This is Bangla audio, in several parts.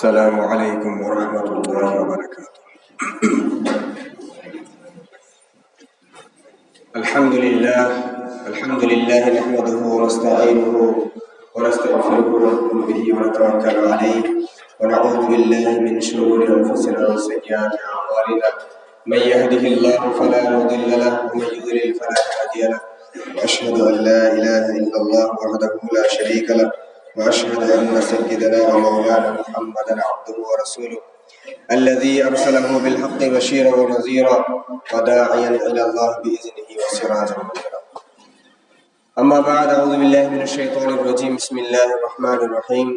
السلام عليكم ورحمة الله وبركاته. الحمد لله نحمده ونستعينه ونستغفره ونؤمن به ونتوكل عليه ونعوذ بالله من شرور أنفسنا وسيئات أعمالنا. من يهده الله فلا مضل له ومن يضلل فلا هادي له، وأشهد أن لا إله إلا الله وحده لا شريك له، وأشهد أن سيدنا ومولانا محمدا عبده ورسوله الذي أرسله بالحق بشيرا ونذيرا وداعيا إلى الله بإذنه وسراجا منيرا. أما بعد، أعوذ بالله من الشيطان الرجيم. بسم الله الرحمن الرحيم.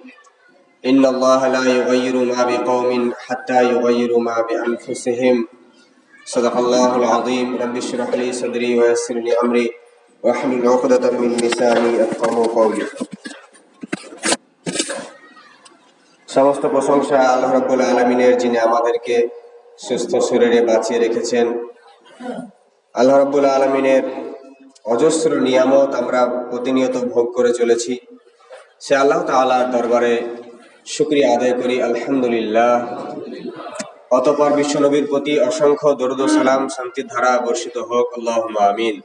إن الله لا يغير ما بقوم حتى يغيروا ما بأنفسهم. صدق الله العظيم. رب اشرح لي صدري ويسر لي أمري واحلل عقدة من لساني يفقهوا قولي. সমস্ত প্রশংসা আল্লাহ রাব্বুল আলামিনের, যিনি আমাদেরকে সুস্থ শরীরে বাঁচিয়ে রেখেছেন। আল্লাহ রাব্বুল আলামিনের অজস্র নিয়ামত আমরা প্রতিনিয়ত ভোগ করে চলেছি। সে আল্লাহ তাআলার দরবারে শুকরিয়া আদায় করি, আলহামদুলিল্লাহ। অতঃপর বিশ্বনবীর প্রতি অসংখ্য দরুদ ও সালাম, শান্তির ধারা বর্ষিত হোক, আল্লাহুম্মা আমিন।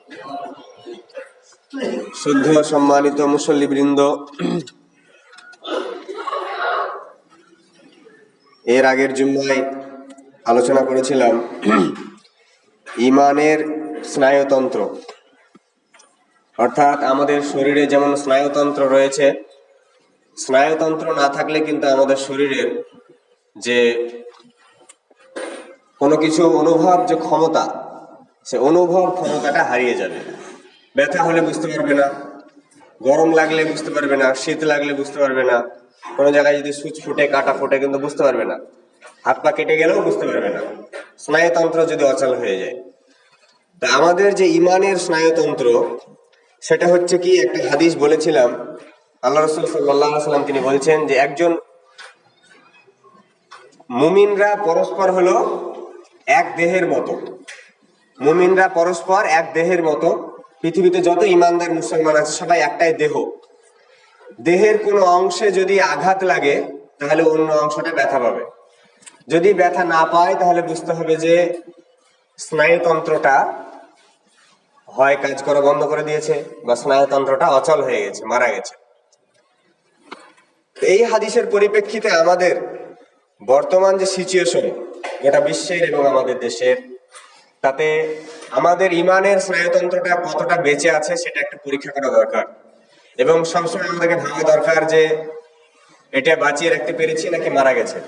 শ্রদ্ধেয় সম্মানিত মুসল্লিবৃন্দ, এর আগের জুম্মায় আলোচনা করেছিলাম ঈমানের স্নায়ুতন্ত্র, অর্থাৎ আমাদের শরীরে যেমন স্নায়ুতন্ত্র রয়েছে, স্নায়ুতন্ত্র না থাকলে কিন্তু আমাদের শরীরের যে কোনো কিছু অনুভব যে ক্ষমতা, সে অনুভব ক্ষমতাটা হারিয়ে যাবে। ব্যথা হলে বুঝতে পারবে না, গরম লাগলে বুঝতে পারবে না, শীত লাগলে বুঝতে পারবে না, কোনো জায়গায় যদি সূচ ফুটে কাটা ফুটে কিন্তু বুঝতে পারবে না, হাত পা কেটে গেলেও বুঝতে পারবে না, স্নায়ুতন্ত্র যদি অচল হয়ে যায়। তা আমাদের যে ঈমানের স্নায়ুতন্ত্র, সেটা হচ্ছে কি, একটা হাদিস বলেছিলাম, আল্লাহ রাসূল সাল্লাল্লাহু আলাইহি ওয়াসাল্লাম তিনি বলছেন যে একজন মুমিনরা পরস্পর হলো এক দেহের মতো। মুমিনরা পরস্পর এক দেহের মতো। পৃথিবীতে যত ঈমানদার মুসলমান আছে সবাই একটাই দেহ। দেহের কোনো অংশে যদি আঘাত লাগে তাহলে অন্য অংশটা ব্যথা পাবে। যদি ব্যথা না পায় তাহলে বুঝতে হবে যে স্নায়ুতন্ত্রটা হয় কাজ করা বন্ধ করে দিয়েছে বা স্নায়ুতন্ত্রটা অচল হয়ে গেছে, মারা গেছে। এই হাদিসের পরিপ্রেক্ষিতে আমাদের বর্তমান যে সিচুয়েশন গোটা বিশ্বের এবং আমাদের দেশের, তাতে আমাদের ঈমানের স্নায়ুতন্ত্রটা কতটা বেঁচে আছে সেটা একটা পরীক্ষা করা দরকার। এবং সবসময় আমাদেরকে ভাবা দরকার যে এটা বাঁচিয়ে রাখতে পেরেছি নাকি মারা গেছে।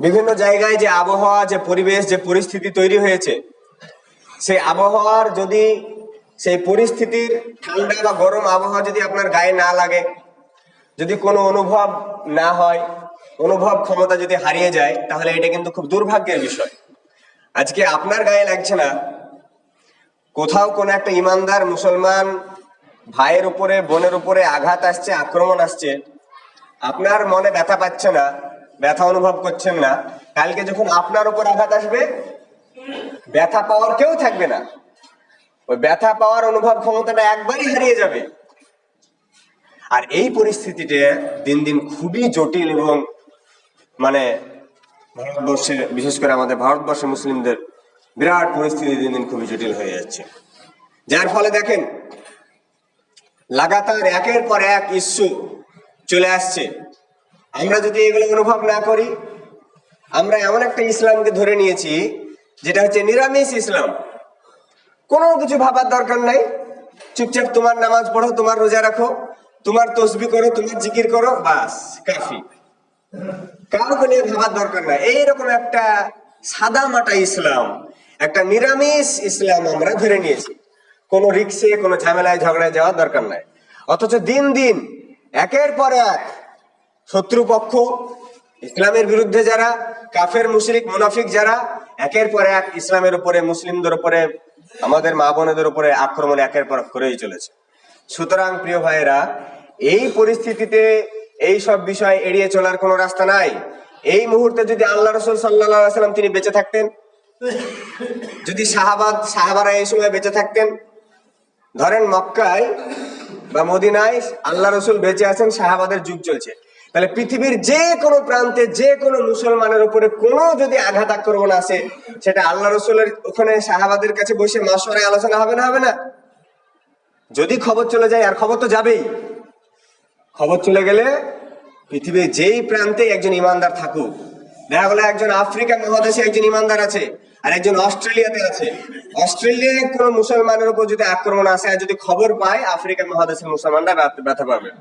বিভিন্ন জায়গায় যে আবহাওয়া, যে পরিবেশ, যে পরিস্থিতি তৈরি হয়েছে, সেই আবহাওয়ার যদি, সেই পরিস্থিতির ঠান্ডা বা গরম আবহাওয়া যদি আপনার গায়ে না লাগে, যদি কোনো অনুভব না হয়, অনুভব ক্ষমতা যদি হারিয়ে যায়, তাহলে এটা কিন্তু খুব দুর্ভাগ্যের বিষয়। আজকে আপনার গায়ে লাগছে না, কোথাও কোনো একটা ঈমানদার মুসলমান ভাইয়ের উপরে, বোনের উপরে আঘাত আসছে, আক্রমণ আসছে, আপনার মনে ব্যথা পাচ্ছে না, ব্যথা অনুভব করছেন না। কালকে যখন আপনার উপর আঘাত আসবে, ব্যথা পাওয়ার কেউ থাকবে না, ওই ব্যথা পাওয়ার অনুভব ক্ষমতাটা একবারই হারিয়ে যাবে। আর এই পরিস্থিতিটা দিন দিন খুবই জটিল এবং ভারতবর্ষে, বিশেষ করে আমাদের ভারতবর্ষের মুসলিমদের বিরাট পরিস্থিতি দিন দিন খুবই জটিল হয়ে যাচ্ছে। যার ফলে দেখেন লাগাতার একের পর এক ইস্যু চলে আসছে। আমরা যদি এগুলো অনুভব না করি, আমরা এমন একটা ইসলামকে ধরে নিয়েছি যেটা হচ্ছে নিরামিষ ইসলাম। কোনো কিছু ভাবার দরকার নাই, চুপচাপ তোমার নামাজ পড়ো, তোমার রোজা রাখো, তোমার তসবিহ করো, তোমার জিকির করো, বাস কাফি। কাউকে নিয়ে ভাবার দরকার নাই। এইরকম একটা সাদা মাটা ইসলাম, একটা নিরামিষ ইসলাম আমরা ধরে নিয়েছি। কোনো রিক্সে, কোনো ঝামেলায় ঝগড়ায় যাওয়ার দরকার নাই। অথচ দিন দিন একের পর এক শত্রুপক্ষ, ইসলামের বিরুদ্ধে যারা, কাফের, মুশরিক, মুনাফিক যারা, একের পর এক ইসলামের উপরে, মুসলিমদের উপরে, আমাদের মা বোনেদের উপরে আক্রমণ একের পর এক করেই চলেছে। সুতরাং প্রিয় ভাইয়েরা, এই পরিস্থিতিতে এই সব বিষয় এড়িয়ে চলার কোনো রাস্তা নাই। এই মুহূর্তে যদি আল্লাহ রাসূল সাল্লাল্লাহু আলাইহি ওয়াসাল্লাম তিনি বেঁচে থাকতেন, যদি সাহাবারা এই সময় বেঁচে থাকতেন, ধরেন মক্কায় বা মদিনায় আল্লাহ রাসূল বেঁচে আছেন, সাহাবাদের যুগ চলছে, তাহলে পৃথিবীর যে কোনো প্রান্তে যে কোনো মুসলমানের উপরে কোনো যদি আঘাত আক্রমণ আসে, সেটা আল্লাহ রসুলের ওখানে সাহাবাদের কাছে বসে মাশওয়ারায় আলোচনা হবে না? হবে না? যদি খবর চলে যায়, আর খবর তো যাবেই, খবর চলে গেলে পৃথিবীর যেই প্রান্তে একজন ইমানদার থাকুক, দেখা গেলো একজন আফ্রিকা মহাদেশে একজন ইমানদার আছে আর একজন অস্ট্রেলিয়াতে আছে, অস্ট্রেলিয়ায় কোন মুসলমানের উপর যদি আক্রমণ আসে আর যদি খবর পায়, আফ্রিকা মহাদেশের মুসলমানরা ব্যথা পাবে।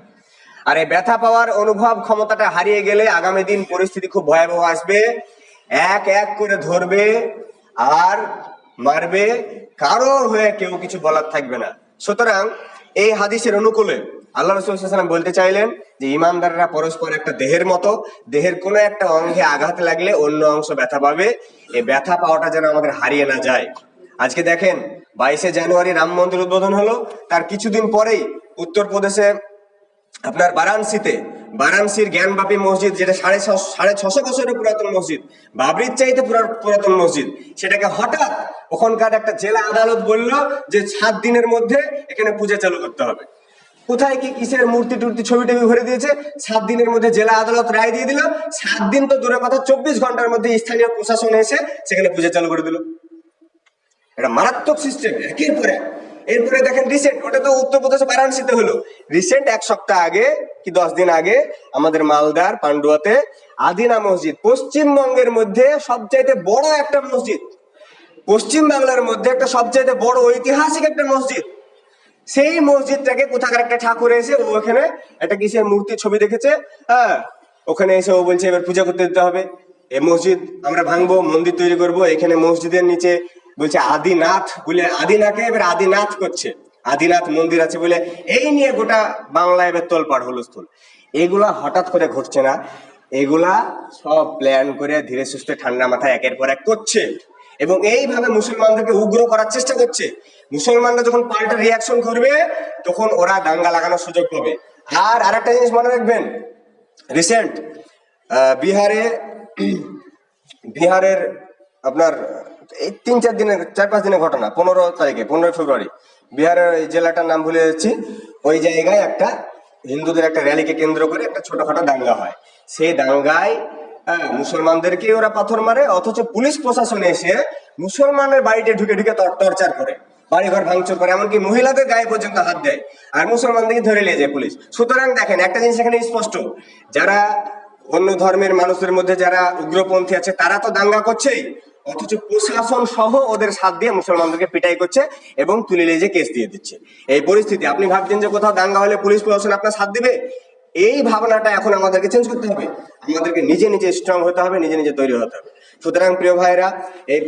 আর এই ব্যথা পাওয়ার অনুভব ক্ষমতাটা হারিয়ে গেলে আগামী দিন পরিস্থিতি খুব ভয়াবহ আসবে। এক এক করে ধরবে আর মারবে, কারো হয়ে কেউ কিছু বলার থাকবে না। সুতরাং এই হাদিসের অনুকূলে আল্লাহ রাসূল সাল্লাল্লাহু আলাইহি ওয়াসাল্লাম বলতে চাইলেন যে ইমানদাররা পরস্পর একটা দেহের মতো, দেহের কোনো একটা অঙ্গে আঘাত লাগলে অন্য অংশ ব্যথা পাবে। এই ব্যথা পাওয়াটা যেন আমাদের হারিয়ে না যায়। আজকে দেখেন 22শে জানুয়ারি রাম মন্দির উদ্বোধন হলো, তার কিছুদিন পরেই উত্তরপ্রদেশে আপনার বারাণসীর জ্ঞানবাপী মসজিদ, যেটা 650 বছরের পুরাতন মসজিদ, বাবরির চাইতে পুরাতন মসজিদ, সেটাকে হঠাৎ ওখানকার একটা জেলা আদালত বলল যে 7 দিনের মধ্যে এখানে পূজা চালু করতে হবে। কোথায় কি কিসের মূর্তি টুর্তি ছবি টবি ভরে দিয়েছে, 7 দিনের মধ্যে জেলা আদালত রায় দিয়ে দিল। 7 দিন তো দূরের কথা, 24 ঘন্টার মধ্যে স্থানীয় প্রশাসন এসে সেখানে পূজা চালু করে দিল। এটা মারাত্মক সিস্টেম একের পরে। এরপরে দেখেন রিসেন্ট, ওটা তো উত্তরপ্রদেশে বারাণসীতে হলো, রিসেন্ট 1 সপ্তাহ আগে কি 10 দিন আগে আমাদের মালদার পান্ডুয়াতে আদিনা মসজিদ, পশ্চিমবঙ্গের মধ্যে সবচাইতে বড় একটা মসজিদ, পশ্চিম বাংলার মধ্যে একটা সবচাইতে বড় ঐতিহাসিক একটা মসজিদ, সেই মসজিদটাকে কোথাকার একটা ঠাকুর এসে ও ওখানে একটা কিসের মূর্তির ছবি দেখেছে, হ্যাঁ, ওখানে এসে ও বলছে এবার পূজা করতে দিতে হবে, এই মসজিদ আমরা ভাঙবো, মন্দির তৈরি করব। এখানে মসজিদের নিচে বলছে আদিনাথ বলে, আদিনাকে এবার আদিনাথ করছে, আদিনাথ মন্দির আছে বলে। এই নিয়ে গোটা বাংলায় এবার তোলপাড় হুলস্থুল। এগুলা হঠাৎ করে ঘটছে না, এগুলা সব প্ল্যান করে ধীরে সুস্থে ঠান্ডা মাথায় একের পর এক করছে এবং এইভাবে মুসলমানদেরকে উগ্র করার চেষ্টা করছে। মুসলমানরা যখন পাল্টা রিয়াকশন করবে তখন ওরা দাঙ্গা লাগানোর সুযোগ পাবে। আর আরেকটা জিনিস মনে রাখবেন, রিসেন্ট বিহারের আপনার এই 3-4 দিনের 4-5 দিনের ঘটনা, 15 ফেব্রুয়ারি বিহারের এই জেলাটার নাম ভুলে যাচ্ছি, ওই জায়গায় একটা হিন্দুদের একটা র্যালিকে কেন্দ্র করে একটা ছোটখাটো দাঙ্গা হয়। সেই দাঙ্গায় মুসলমানদেরকে ওরা পাথর মারে, অথচ পুলিশ প্রশাসন এসে মুসলমানের বাড়িতে ঢুকে ঢুকে টর্চার করে, বাড়িঘর ভাঙচুর করে, এমনকি মহিলাদের গায়ে পর্যন্ত হাত দেয় আর মুসলমানদেরকে ধরে নিয়ে যায় পুলিশ। সুতরাং দেখেন একটা জিনিস এখানে স্পষ্ট, যারা অন্য ধর্মের মানুষের মধ্যে যারা উগ্রপন্থী আছে তারা তো দাঙ্গা করছেই, অথচ প্রশাসন সহ ওদের সাথ দিয়ে মুসলমানদেরকে পিটাই করছে এবং তুলে নিয়ে যে কেস দিয়ে দিচ্ছে। এই পরিস্থিতি, আপনি ভাবছেন যে কোথাও দাঙ্গা হলে পুলিশ প্রশাসন আপনার সাথ দিবে, এই ভাবনাটা এখন আমাদেরকে চেঞ্জ করতে হবে। আমাদেরকে নিজে নিজে স্ট্রং হতে হবে, নিজে নিজে তৈরি হতে হবে। সুতরাং প্রিয় ভাইরা, এই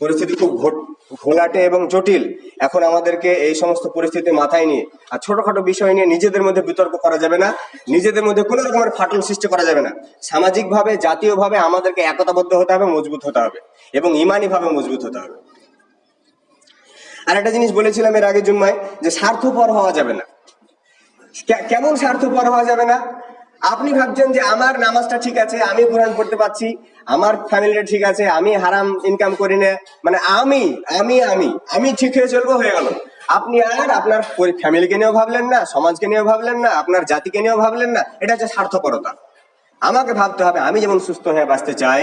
পরিস্থিতি খুব ঘোলাটে এবং জটিল। এখন আমাদেরকে এই সমস্ত পরিস্থিতি মাথায় নিয়ে আর ছোটখাটো বিষয় নিয়ে নিজেদের মধ্যে বিতর্ক করা যাবে না, নিজেদের মধ্যে কোনো রকমের ফাটল সৃষ্টি করা যাবে না। সামাজিকভাবে, জাতীয়ভাবে আমাদেরকে একতাবদ্ধ হতে হবে, মজবুত হতে হবে এবং ইমানি ভাবে মজবুত হতে হবে। আর একটা জিনিস বলেছিলাম এর আগে জুম্মায়, যে স্বার্থপর হওয়া যাবে না। কেমন স্বার্থপর হওয়া যাবে না? আপনি ভাবছেন যে আমার নামাজটা ঠিক আছে, আমি কোরআন পড়তে পারছি, আমার ফ্যামিলিটা ঠিক আছে, আমি হারাম ইনকাম করি না, মানে আমি ঠিক হয়ে চলবো, হয়ে গেল। আপনি আর আপনার ফ্যামিলিকে নিয়েও ভাবলেন না, সমাজকে নিয়েও ভাবলেন না, আপনার জাতিকে নিয়েও ভাবলেন না। এটা হচ্ছে স্বার্থপরতা। আমাকে ভাবতে হবে আমি যেমন সুস্থ হয়ে বাঁচতে চাই,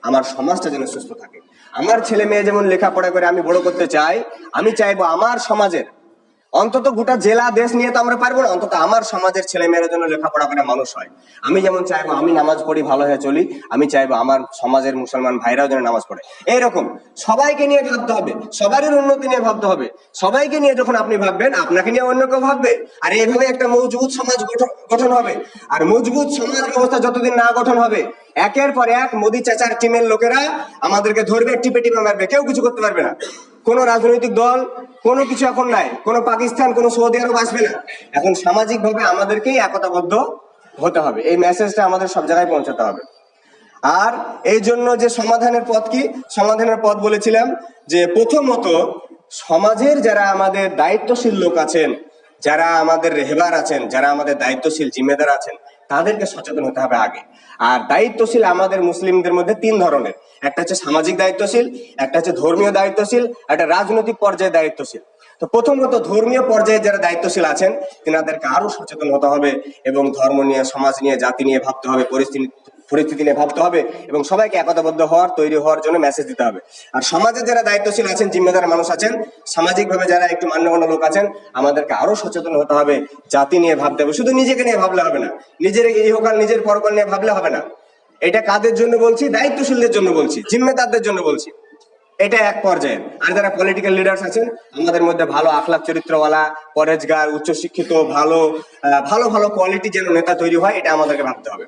আমার সমাজটা যেন সুস্থ থাকে। আমার ছেলে মেয়ে যেমন লেখাপড়া করে আমি বড় করতে চাই, আমি চাইবো আমার সমাজের, অন্তত গোটা জেলা দেশ নিয়ে তো আমরা পারবো না, অন্তত আমার সমাজের ছেলে মেয়েরা যেন লেখাপড়া করে মানুষ হয়। আমি যেমন চাইবো আমি নামাজ পড়ি, ভালো হয়ে চলি, আমি চাইবো আমার সমাজের মুসলমান ভাইরাও যেন নামাজ পড়ে। এইরকম সবাইকে নিয়ে ভাবতে হবে, সবারই উন্নতি নিয়ে ভাবতে হবে। সবাইকে নিয়ে যখন আপনি ভাববেন, আপনাকে নিয়ে অন্য কেউ ভাববে, আর এইভাবে একটা মজবুত সমাজ গঠন হবে। আর মজবুত সমাজ ব্যবস্থা যতদিন না গঠন হবে, একের পর এক মোদি চাচার টিমের লোকেরা আমাদেরকে ধরবে, টিপে টিপে মারবে, কেউ কিছু করতে পারবে না। কোন রাজনৈতিক দল, কোনো কিছু এখন নাই, কোনো পাকিস্তান, কোনো সৌদি আরব আসবে না। এখন সামাজিক ভাবে আমাদেরকেই একতাবদ্ধ হতে হবে। এই মেসেজটা আমাদের সব জায়গায় পৌঁছাতে হবে। আর এই জন্য যে সমাধানের পথ কি, সমাধানের পথ বলেছিলাম যে প্রথমত সমাজের যারা আমাদের দায়িত্বশীল লোক আছেন, যারা আমাদের রেহবার আছেন, যারা আমাদের দায়িত্বশীল জিম্মেদার আছেন, তাদেরকে সচেতন হতে হবে আগে। আর দায়িত্বশীল আমাদের মুসলিমদের মধ্যে 3 ধরনের, একটা হচ্ছে সামাজিক দায়িত্বশীল, একটা হচ্ছে ধর্মীয় দায়িত্বশীল, একটা রাজনৈতিক পর্যায়ে দায়িত্বশীল। তো প্রথমত ধর্মীয় পর্যায়ে যারা দায়িত্বশীল আছেন তেনাদেরকে আরো সচেতন হতে হবে এবং ধর্ম নিয়ে, সমাজ নিয়ে, জাতি নিয়ে ভাবতে হবে, পরিস্থিতি নিয়ে ভাবতে হবে এবং সবাইকে একতাবদ্ধ তৈরি হওয়ার জন্য মেসেজ দিতে হবে। আর সমাজে যারা দায়িত্বশীল আছেন, জিম্মেদার মানুষ আছেন, সামাজিকভাবে যারা একটু মান্যগণ্য লোক আছেন, আমাদেরকে আরো সচেতন হতে হবে, জাতি নিয়ে ভাবতে হবে। শুধু নিজেকে নিয়ে ভাবলে হবে না, নিজের ইহকাল নিজের পরকাল নিয়ে ভাবলে হবে না। এটা কাদের জন্য বলছি? দায়িত্বশীলদের জন্য বলছি, জিম্মেদারদের জন্য বলছি। এটা এক পর্যায়ে। আর যারা পলিটিক্যাল লিডার্স আছেন, আমাদের মধ্যে ভালো আখলাক চরিত্রওয়ালা, পরেজগার, উচ্চশিক্ষিত, ভালো ভালো ভালো কোয়ালিটি যেন নেতা তৈরি হয়, এটা আমাদেরকে ভাবতে হবে।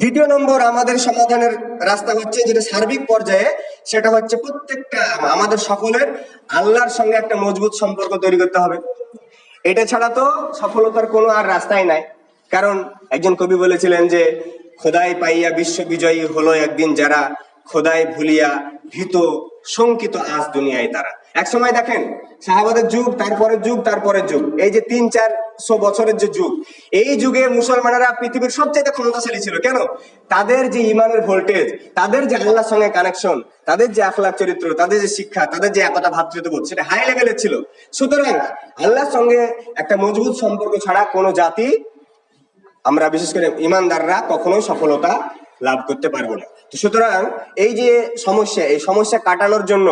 দ্বিতীয় নম্বর আমাদের সমাধানের রাস্তা হচ্ছে যেটা সার্বিক পর্যায়ে, সেটা হচ্ছে প্রত্যেকটা আমাদের সকলের আল্লাহর সঙ্গে একটা মজবুত সম্পর্ক তৈরি করতে হবে। এটা ছাড়া তো সফলতার কোনো আর রাস্তাই নাই। কারণ একজন কবি বলেছিলেন যে খোদাই পাইয়া বিশ্ব বিজয়ী হলো একদিন যারা, খোদাই ভুলিয়া ভীত শঙ্কিত আজ দুনিয়ায় তারা। এক সময় দেখেন সাহাবাদের যুগ, তারপরের যুগ, তারপরের যুগ, এই যে 300-400 বছরের যে যুগ, এই যুগে মুসলমানেরা পৃথিবীর সবচেয়ে ক্ষমতাশালী ছিল। কেন? তাদের যে ইমানের ভোল্টেজ, তাদের যে আল্লাহর সঙ্গে কানেকশন, তাদের যে আখলাক চরিত্র, তাদের যে শিক্ষা, তাদের যে একতা ভ্রাতৃত্ববোধ, সেটা হাই লেভেলের ছিল। সুতরাং আল্লাহর সঙ্গে একটা মজবুত সম্পর্ক ছাড়া কোনো জাতি, আমরা বিশেষ করে ইমানদাররা, কখনোই সফলতা লাভ করতে পারবো না। তো সুতরাং এই যে সমস্যা, এই সমস্যা কাটানোর জন্য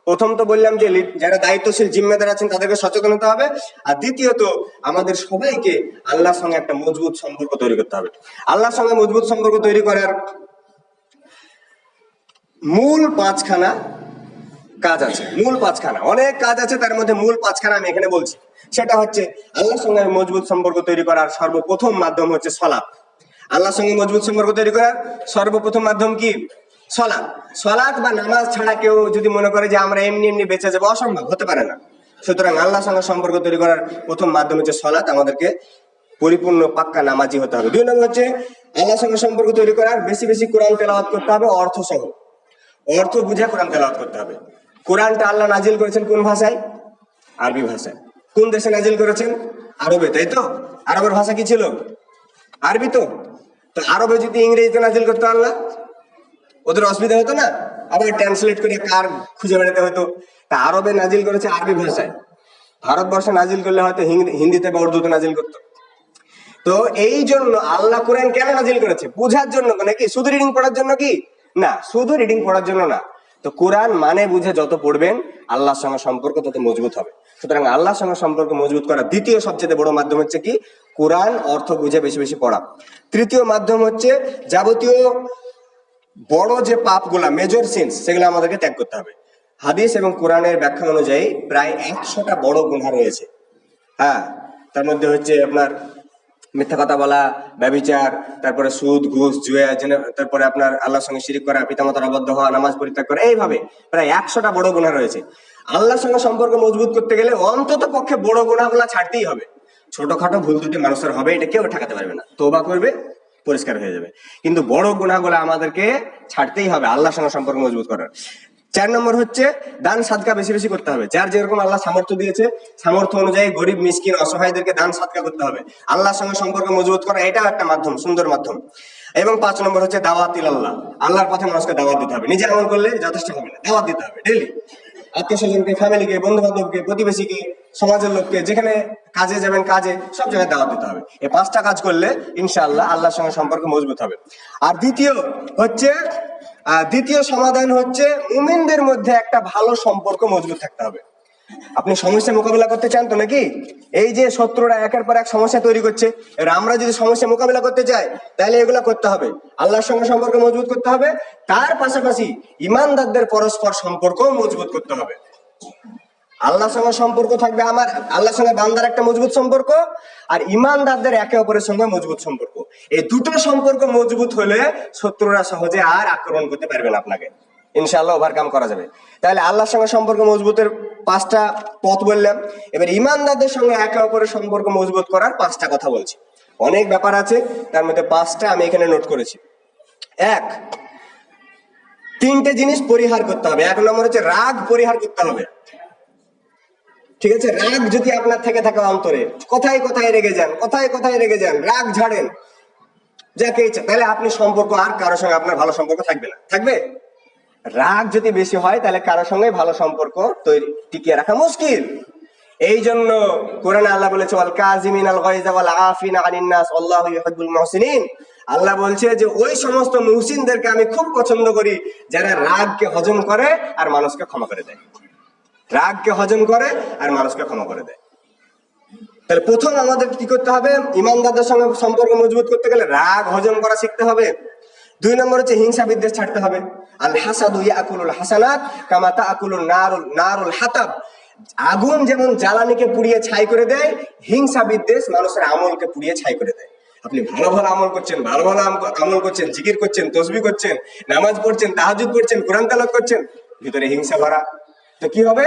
প্রথম তো বললাম যে যারা দায়িত্বশীল জিম্মেদার আছেন তাদেরকে সচেতন হতে হবে, আর দ্বিতীয়ত আমাদের সবাইকে আল্লাহর সঙ্গে একটা মজবুত সম্পর্ক তৈরি করতে হবে। আল্লাহর সঙ্গে মজবুত সম্পর্ক তৈরি করার মূল 5খানা কাজ আছে। মূল 5খানা, অনেক কাজ আছে, তার মধ্যে মূল 5খানা আমি এখানে বলছি। সেটা হচ্ছে আল্লাহর সঙ্গে মজবুত সম্পর্ক তৈরি করার সর্বপ্রথম মাধ্যম হচ্ছে সালাত। আল্লাহর সঙ্গে মজবুত সম্পর্ক তৈরি করার সর্বপ্রথম মাধ্যম কি? সালাত। সালাত বা নামাজ ছাড়া কেউ যদি মনে করে যে আমরা এমনি এমনি বেঁচে যাবো, অসম্ভব, হতে পারে না। সুতরাং আল্লাহর সঙ্গে সম্পর্ক তৈরি করার প্রথম মাধ্যম হচ্ছে সালাত। আমাদেরকে পরিপূর্ণ পাক্কা নামাজি হতে হবে। 2 নম্বর হচ্ছে আল্লাহর সঙ্গে সম্পর্ক তৈরি করার বেশি বেশি কোরআন তেলাওয়াত করতে হবে, অর্থ সহ, অর্থ বুঝে কোরআন তেলাওয়াত করতে হবে। কোরআনটা আল্লাহ নাজিল করেছেন কোন ভাষায়? আরবি ভাষায়। কোন দেশে নাজিল করেছেন? আরবে, তাই তো? আরবের ভাষা কি ছিল? আরবি। তো আরবে যদি ইংরেজিতে নাজিল করতো আল্লাহ, ওদের অসুবিধা হতো না? আবার ট্রান্সলেট করে কার খুঁজে বেড়াতে হতো। তা আরবে নাজিল করেছে আরবি ভাষায়, ভারতবর্ষে নাজিল করলে হয়তো হিন্দিতে বা উর্দুতে নাজিল করতো। তো এই জন্য আল্লাহ কোরআন কেন নাজিল করেছে? বুঝার জন্য, নাকি শুধু রিডিং পড়ার জন্য? কি না, শুধু রিডিং পড়ার জন্য না। তো কোরআন মানে বুঝে যত পড়বেন আল্লাহর সঙ্গে সম্পর্ক তত মজবুত হবে। সুতরাং আল্লাহর সঙ্গে সম্পর্ক মজবুত করার দ্বিতীয় সবচেয়ে বড় মাধ্যম হচ্ছে কি? কোরআন অর্থ বুঝে বেশি বেশি পড়া। তৃতীয় মাধ্যম হচ্ছে যাবতীয় বড় যে পাপগুলা, মেজর সিনস, সেগুলো আমাদেরকে ত্যাগ করতে হবে। হাদিস এবং কোরআনের ব্যাখ্যা অনুযায়ী প্রায় 100টা বড় গুনাহ রয়েছে। হ্যাঁ, তার মধ্যে হচ্ছে আপনার মিথ্যা কথা বলা, ব্যভিচার, তারপরে সুদ, ঘুষ, জুয়া, তারপরে আপনার আল্লাহর সঙ্গে শিরিক করা, পিতামাতার অবাধ্য হওয়া, নামাজ পরিত্যাগ করা, এইভাবে প্রায় 100টা বড় গুনাহ রয়েছে। আল্লাহর সঙ্গে সম্পর্ক মজবুত করতে গেলে অন্তত পক্ষে বড় গুনাহগুলা ছাড়তেই হবে। ছোটখাটো ভুল ত্রুটি মানুষের হবে, এটা কেউ ঠেকাতে পারবে না। তওবা করবে, পরিষ্কার হয়ে যাবে। কিন্তু বড় গুনাহগুলা আমাদেরকে ছাড়তেই হবে আল্লাহর সঙ্গে সম্পর্ক মজবুত করার। 4 নম্বর হচ্ছে দান সাদকা বেশি বেশি করতে হবে। যার যেরকম আল্লাহ সামর্থ্য দিয়েছে, সামর্থ্য অনুযায়ী গরিব, মিসকিন, অসহায়দেরকে দান সাদকা করতে হবে। আল্লাহর সঙ্গে সম্পর্ক মজবুত করা, এটাও একটা মাধ্যম, সুন্দর মাধ্যম। এবং 5 নম্বর হচ্ছে দাওয়াত ইলাল্লাহ। আল্লাহর পথে মানুষকে দাওয়াত দিতে হবে। নিজে আমল করলে যথেষ্ট হবে না, দাওয়াত দিতে হবে ডেইলি। আত্মীয় স্বজনকে, ফ্যামিলিকে, বন্ধু বান্ধবকে, প্রতিবেশীকে, সমাজের লোককে, যেখানে কাজে যাবেন কাজে, সব জায়গায় দাওয়াত দিতে হবে। এই 5টা কাজ করলে ইনশাআল্লাহ আল্লাহর সঙ্গে সম্পর্ক মজবুত হবে। আর দ্বিতীয় সমাধান হচ্ছে মুমিনদের মধ্যে একটা ভালো সম্পর্ক মজবুত থাকতে হবে। আপনি সমস্যা মোকাবিলা করতে চান তো, নাকি? এই যে শত্রুরা একের পর এক সমস্যা তৈরি করছে, এবার আমরা যদি সমস্যা মোকাবিলা করতে চাই তাহলে এগুলা করতে হবে। আল্লাহর সঙ্গে সম্পর্ক মজবুত করতে হবে, তার পাশাপাশি ইমানদারদের পরস্পর সম্পর্ক মজবুত করতে হবে। আল্লাহর সঙ্গে সম্পর্ক থাকবে আমার, আল্লাহর সঙ্গে বান্দার একটা মজবুত সম্পর্ক, আর ইমানদারদের একে অপরের সঙ্গে মজবুত সম্পর্ক। এই দুটো সম্পর্ক মজবুত হলে শত্রুরা সহজে আর আক্রমণ করতে পারবে না আপনাকে, ইনশাআল্লাহ ওভারকাম করা যাবে। তাহলে আল্লাহর সঙ্গে সম্পর্ক মজবুতের 5টা পথ বললাম। এবার ইমানদারদের সঙ্গে একে অপরের সম্পর্ক মজবুত করার 5টা কথা বলছি। অনেক ব্যাপার আছে, তার মধ্যে 5টা আমি এখানে নোট করেছি। 1, 3টে জিনিস পরিহার করতে হবে। 1 নম্বর হচ্ছে রাগ পরিহার করতে হবে। ঠিক আছে? রাগ যদি আপনার থেকে থাকে অন্তরে, কোথায় কোথায় রেগে যান, কোথায় কোথায় রেগে যান, রাগ ঝাড়েন যাকে ইচ্ছা, তাহলে আপনি সম্পর্ক আর কারোর সঙ্গে আপনার ভালো সম্পর্ক থাকবে না। থাকবে? রাগ যদি বেশি হয় তাহলে কারোর সঙ্গে ভালো সম্পর্ক টিকিয়ে রাখা মুশকিল। এই জন্য কোরআনে আল্লাহ বলেছে ওয়াল কাযিমিনাল গায়যা ওয়াল আফিনা আনিন নাস আল্লাহু ইউহিব্বুল মুহসিনিন। আল্লাহ বলছে যে ওই সমস্ত মুহসিনদেরকে আমি খুব পছন্দ করি যারা রাগকে হজম করে আর মানুষকে ক্ষমা করে দেয়। রাগকে হজম করে আর মানুষকে ক্ষমা করে দেয়। তাহলে প্রথম আমাদের কি করতে হবে? ইমানদারদের সঙ্গে সম্পর্ক মজবুত করতে গেলে রাগ হজম করা শিখতে হবে। 2 নম্বর হচ্ছে হিংসা বিদ্বেষ ছাড়তে হবে। আল হাসাদু ইয়াকুলুল হাসানাত কামা তাকুলুন নারুল হাতাব। আগুন যেমন জ্বালানিকে পুড়িয়ে ছাই করে দেয়, হিংসা বিদ্বেষ মানুষের আমলকে পুড়িয়ে ছাই করে দেয়। আপনি ভালো ভালো আমল করছেন, ভালো ভালো আমল করছেন, জিকির করছেন, তসবিহ করছেন, নামাজ পড়ছেন, তাহাজ্জুদ পড়ছেন, কোরআন তেলাওয়াত করছেন, ভিতরে হিংসা ভরা, তো কি হবে?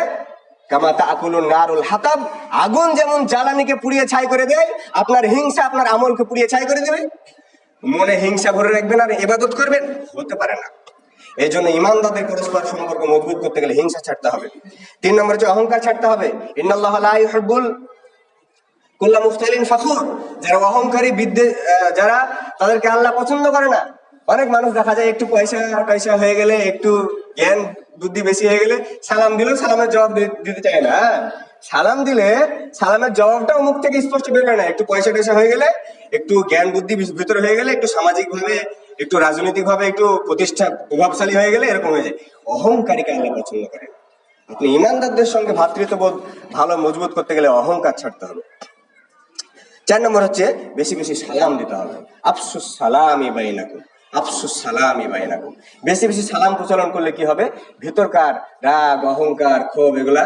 কামা তাকুলুন নারুল হাতাব। আগুন যেমন জ্বালানিকে পুড়িয়ে ছাই করে দেয়, আপনার হিংসা আপনার আমলকে পুড়িয়ে ছাই করে দেবে। মনে হিংসা ভরে রাখবেন আর ইবাদত করবেন, হতে পারে না। এই জন্য ইমানদারদের পরস্পর সম্পর্ক মজবুত করতে গেলে হিংসা ছাড়তে হবে। 3 নম্বর হচ্ছে অহংকার ছাড়তে হবে। ইন্নাল্লাহা লা ইউহিব্বুল কুল্লা মুখতালিন ফাখুর। যারা অহংকারী যারা, তাদেরকে আল্লাহ পছন্দ করে না। অনেক মানুষ দেখা যায় একটু পয়সা হয়ে গেলে, একটু জ্ঞান বুদ্ধি বেশি হয়ে গেলে সালাম দিলেও সালামের জবাব দিতে চায় না। সালাম দিলে সালামের জবাবটাও মুখ থেকে স্পষ্ট বের হয় না। একটু পয়সা হয়ে গেলে, একটু জ্ঞান বুদ্ধি ভিতরে হয়ে গেলে, একটু সামাজিক ভাবে, একটু রাজনৈতিক ভাবে একটু প্রতিষ্ঠা প্রভাবশালী হয়ে গেলে এরকম হয়ে যায়। অহংকারীকে আল্লাহ পছন্দ করে। আপনি ইমানদারদের সঙ্গে ভ্রাতৃত্ববোধ ভালো মজবুত করতে গেলে অহংকার ছাড়তে হবে। 4 নম্বর হচ্ছে বেশি বেশি সালাম দিতে হবে। আফসুস সালামি বাইনাকুম, আফসুস সালামি বাইনাকুম। বেশি বেশি সালাম প্রচলন করলে কি হবে? ভিতরকার রাগ, অহংকার, ক্ষোভ এগুলা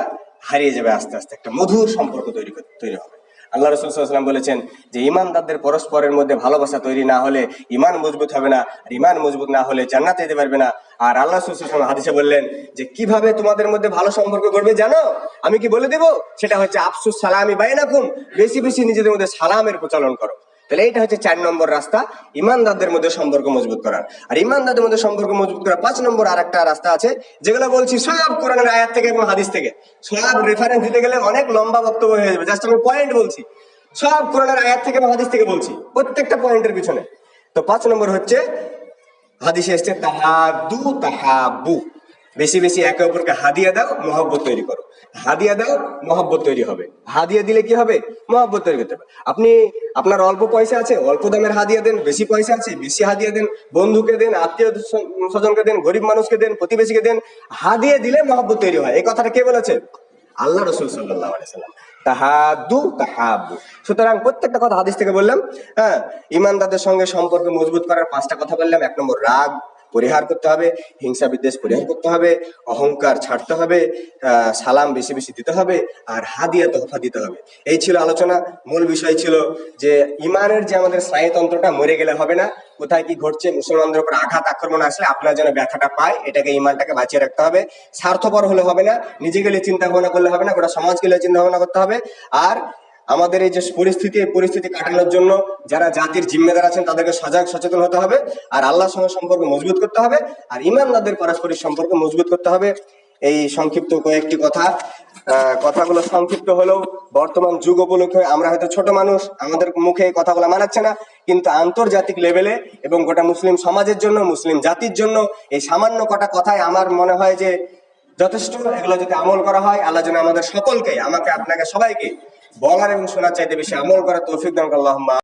হারিয়ে যাবে। আস্তে আস্তে একটা মধুর সম্পর্ক তৈরি হবে। আল্লাহ রাসূল সাল্লাল্লাহু আলাইহি ওয়াসাল্লাম বলেছেন যে ইমানদারদের পরস্পরের মধ্যে ভালোবাসা তৈরি না হলে ইমান মজবুত হবে না, আর ইমান মজবুত না হলে জান্নাতে যেতে পারবে না। আর আল্লাহ রাসূল সাল্লাল্লাহু আলাইহি ওয়াসাল্লাম হাদিসে বললেন যে কিভাবে তোমাদের মধ্যে ভালো সম্পর্ক গড়বে জানো? আমি কি বলে দেব? সেটা হচ্ছে আফসুস সালামি বাইনাকুম, বেশি বেশি নিজেদের মধ্যে সালামের প্রচলন করো। তাহলে এইটা হচ্ছে 4 নম্বর রাস্তা ইমানদারদের মধ্যে সম্পর্ক মজবুত করার। আর ইমানদারদের মধ্যে সম্পর্ক মজবুত করার 5 নম্বর আরেকটা রাস্তা আছে, যেগুলো বলছি সব কোরআনের আয়াত থেকে এবং হাদিস থেকে। সব রেফারেন্স দিতে গেলে অনেক লম্বা বক্তব্য হয়ে যাবে, জাস্ট আমি পয়েন্ট বলছি। সব কোরআনের আয়াত থেকে এবং হাদিস থেকে বলছি, প্রত্যেকটা পয়েন্টের পিছনে। তো 5 নম্বর হচ্ছে হাদিসে এসেছে তাহাব্বু। বেশি বেশি একে অপরকে হাদিয়া দাও, মহব্বত তৈরি করো। হাদিয়া দাও, মহব্বত তৈরি হবে। হাদিয়া দিলে কি হবে? মহব্বত তৈরি করতে হবে। আপনি আপনার অল্প পয়সা আছে, অল্প দামের হাদিয়া দেন। বেশি পয়সা আছে, বেশি হাদিয়া দেন। বন্ধুকে দেন, আত্মীয় স্বজনকে দেন, গরিব মানুষকে দেন, প্রতিবেশীকে দেন। হাদিয়া দিলে মহব্বত তৈরি হয়। এই কথাটা কে বলেছে? আল্লাহ রাসূল সাল্লাল্লাহু আলাইহি ওয়াসাল্লাম। তাহাব্বু। সুতরাং প্রত্যেকটা কথা হাদিস থেকে বললাম। হ্যাঁ, ইমানদারদের সঙ্গে সম্পর্ক মজবুত করার 5টা কথা বললাম। 1 নম্বর রাগ পরিহার করতে হবে, হিংসা বিদ্বেষ পরিহার করতে হবে, অহংকার ছাড়তে হবে, সালাম বেশি বেশি দিতে হবে, আর হাদিয়া তোহফা দিতে হবে। এই ছিল আলোচনা। মূল বিষয় ছিল যে ইমানের যে আমাদের স্নায়ুতন্ত্রটা মরে গেলে হবে না। কোথায় কি ঘটছে, মুসলমানদের উপর আঘাত আক্রমণ আসলে আপনার যেন ব্যথাটা পায়, এটাকে ইমানটাকে বাঁচিয়ে রাখতে হবে। স্বার্থপর হলে হবে না, নিজে গেলে চিন্তা ভাবনা করলে হবে না, গোটা সমাজ গেলে চিন্তা ভাবনা করতে হবে। আর আমাদের এই যে পরিস্থিতি কাটানোর জন্য যারা জাতির জিম্মেদার আছেন তাদেরকে সজাগ সচেতন হতে হবে। আর আল্লাহর সঙ্গে সম্পর্ক মজবুত করতে হবে, আর ইমানদারদের পারস্পরিক সম্পর্ক মজবুত করতে হবে। এই সংক্ষিপ্ত কয়েকটি কথাগুলো সংক্ষিপ্ত হলেও বর্তমান যুগ উপলক্ষে আমরা হয়তো ছোট মানুষ, আমাদের মুখে এই কথাগুলো মানাচ্ছে না, কিন্তু আন্তর্জাতিক লেভেলে এবং গোটা মুসলিম সমাজের জন্য, মুসলিম জাতির জন্য এই সামান্য কটা কথায় আমার মনে হয় যে যথেষ্ট। এগুলো যদি আমল করা হয়, আল্লাহ যেন আমাদের সকলকে, আমাকে, আপনাকে, সবাইকে বলার এবং শোনার চাইতে বেশি আমল করার তৌফিক দান করেন। আল্লাহুম্মা